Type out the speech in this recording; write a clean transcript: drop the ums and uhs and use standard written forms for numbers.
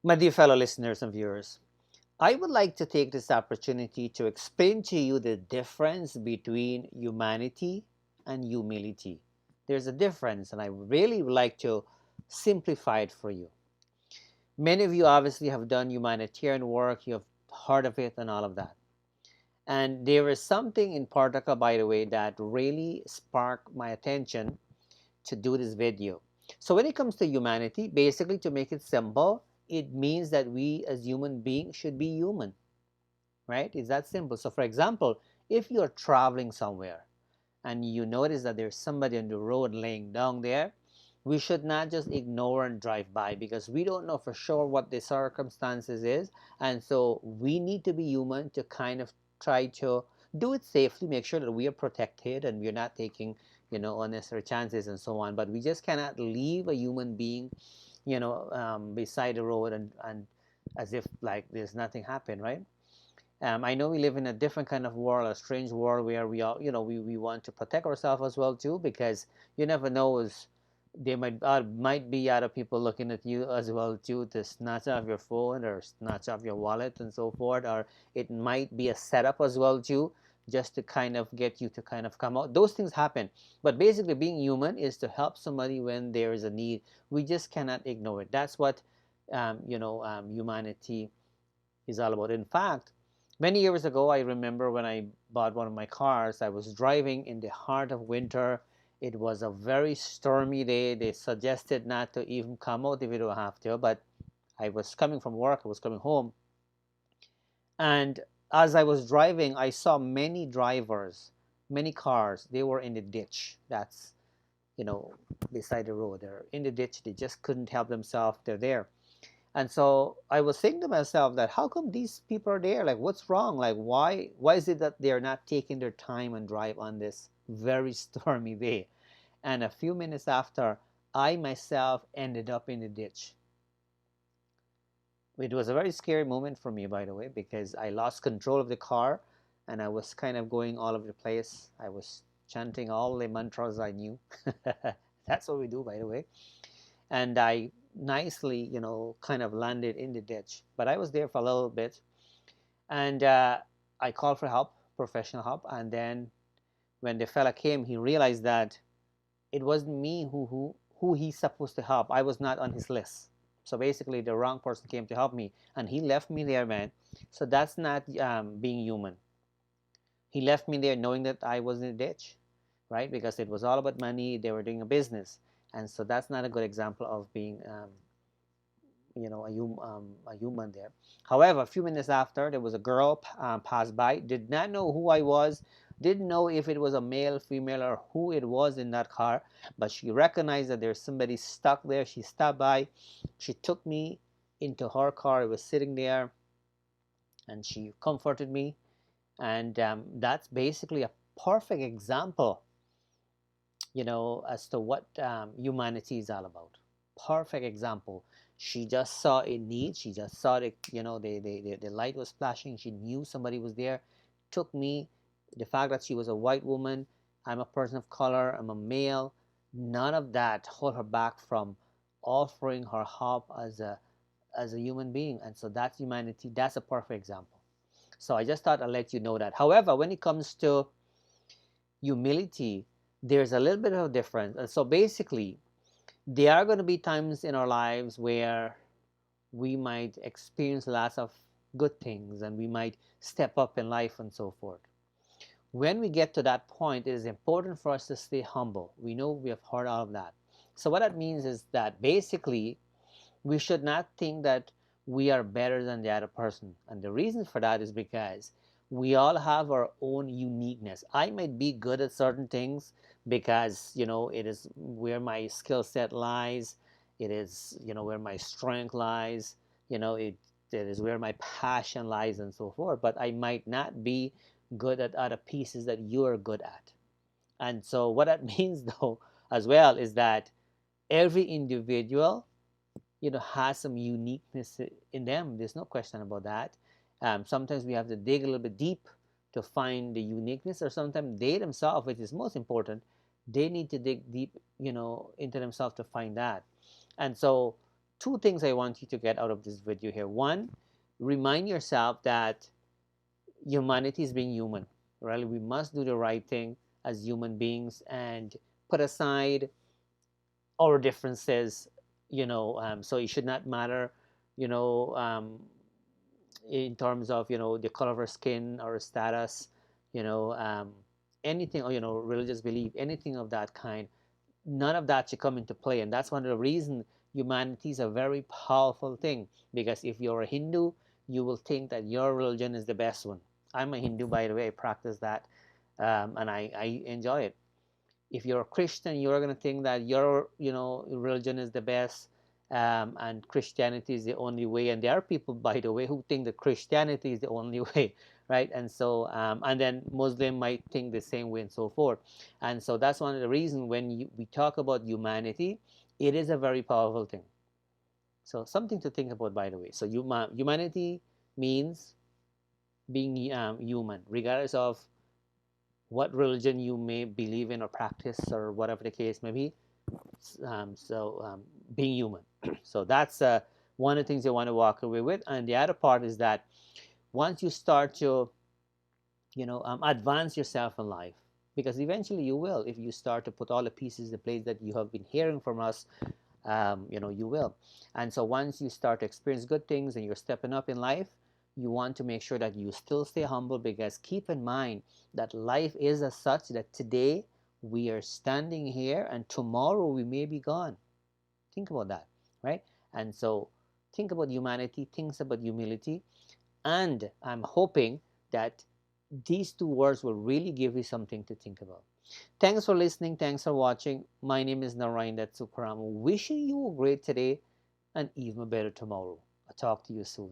My dear fellow listeners and viewers, I would like to take this opportunity to explain to you the difference between humanity and humility. There's a difference, and I really would like to simplify it for you. Many of you obviously have done humanitarian work, you have heard of it, and all of that. And there is something in particular, by the way, that really sparked my attention to do this video. So when it comes to humanity, basically to make it simple, it means that we as human beings should be human, right? It's that simple. So for example, if you're traveling somewhere and you notice that there's somebody on the road laying down there, we should not just ignore and drive by because we don't know for sure what the circumstances is. And so we need to be human to kind of try to do it safely, make sure that we are protected and we're not taking, unnecessary chances and so on. But we just cannot leave a human being, beside the road and as if like there's nothing happened, right? I know we live in a different kind of world, a strange world where we all, we want to protect ourselves as well too, because you never know is there might be other people looking at you as well too to snatch off your phone or snatch off your wallet and so forth, or it might be a setup as well too, just to kind of get you to kind of come out. Those things happen, but basically being human is to help somebody when there is a need. We just cannot ignore it. That's what humanity is all about. In fact, many years ago, I remember when I bought one of my cars, I was driving in the heart of winter. It was a very stormy day. They suggested not to even come out if you don't have to, but I was coming from work, I was coming home. And as I was driving, I saw many drivers, many cars, they were in the ditch. That's, you know, beside the road. They're in the ditch. They just couldn't help themselves. They're there. And so I was thinking to myself that how come these people are there? Like, what's wrong? Like, why is it that they're not taking their time and drive on this very stormy day? And a few minutes after, I myself ended up in the ditch. It was a very scary moment for me, by the way, because I lost control of the car and I was kind of going all over the place. I was chanting all the mantras I knew. That's what we do, by the way. And I nicely, kind of landed in the ditch. But I was there for a little bit, and I called for help, professional help. And then when the fella came, he realized that it wasn't me who he's supposed to help. I was not on his list. So basically, the wrong person came to help me, and he left me there, man. So that's not being human. He left me there knowing that I was in a ditch, right? Because it was all about money. They were doing a business, and so that's not a good example of being a human there. However, a few minutes after, there was a girl passed by, did not know who I was, didn't know if it was a male, female, or who it was in that car, but she recognized that there's somebody stuck there. She stopped by, she took me into her car. It was sitting there, and she comforted me, and that's basically a perfect example, as to what humanity is all about. Perfect example. She just saw a need. She just saw the light was flashing. She knew somebody was there. Took me. The fact that she was a white woman, I'm a person of color, I'm a male. None of that hold her back from offering her help as a human being. And so that's humanity. That's a perfect example. So I just thought I'd let you know that. However, when it comes to humility, there's a little bit of a difference. And so basically, there are going to be times in our lives where we might experience lots of good things and we might step up in life and so forth. When we get to that point, it is important for us to stay humble. We know we have heard all of that. So what that means is that basically we should not think that we are better than the other person. And the reason for that is because we all have our own uniqueness. I might be good at certain things because, it is where my skill set lies. It is, where my strength lies. It is where my passion lies and so forth. But I might not be good at other pieces that you are good at. And so what that means though as well is that every individual has some uniqueness in them. There's no question about that. Sometimes we have to dig a little bit deep to find the uniqueness, or sometimes they themselves, which is most important, they need to dig deep, into themselves to find that. And so two things I want you to get out of this video here. One, remind yourself that humanity is being human, right? We must do the right thing as human beings and put aside our differences, so it should not matter, you know, in terms of, the color of our skin or status, you know, anything, or, religious belief, anything of that kind. None of that should come into play. And that's one of the reasons humanity is a very powerful thing, because if you're a Hindu, you will think that your religion is the best one. I'm a Hindu, by the way. I practice that, and I enjoy it. If you're a Christian, you're going to think that your, religion is the best, and Christianity is the only way. And there are people, by the way, who think that Christianity is the only way, right? And so, and then Muslim might think the same way, and so forth. And so that's one of the reasons when we talk about humanity, it is a very powerful thing. So something to think about, by the way. So humanity means being human, regardless of what religion you may believe in or practice, or whatever the case may be. Being human. So that's one of the things you want to walk away with. And the other part is that once you start to, advance yourself in life, because eventually you will, if you start to put all the pieces in place that you have been hearing from us, you will. And so once you start to experience good things and you're stepping up in life, you want to make sure that you still stay humble, because keep in mind that life is as such that today we are standing here and tomorrow we may be gone. Think about that, right? And so think about humanity, think about humility, and I'm hoping that these two words will really give you something to think about. Thanks for listening. Thanks for watching. My name is Narayan Datsukaram. Wishing you a great today and even better tomorrow. I'll talk to you soon.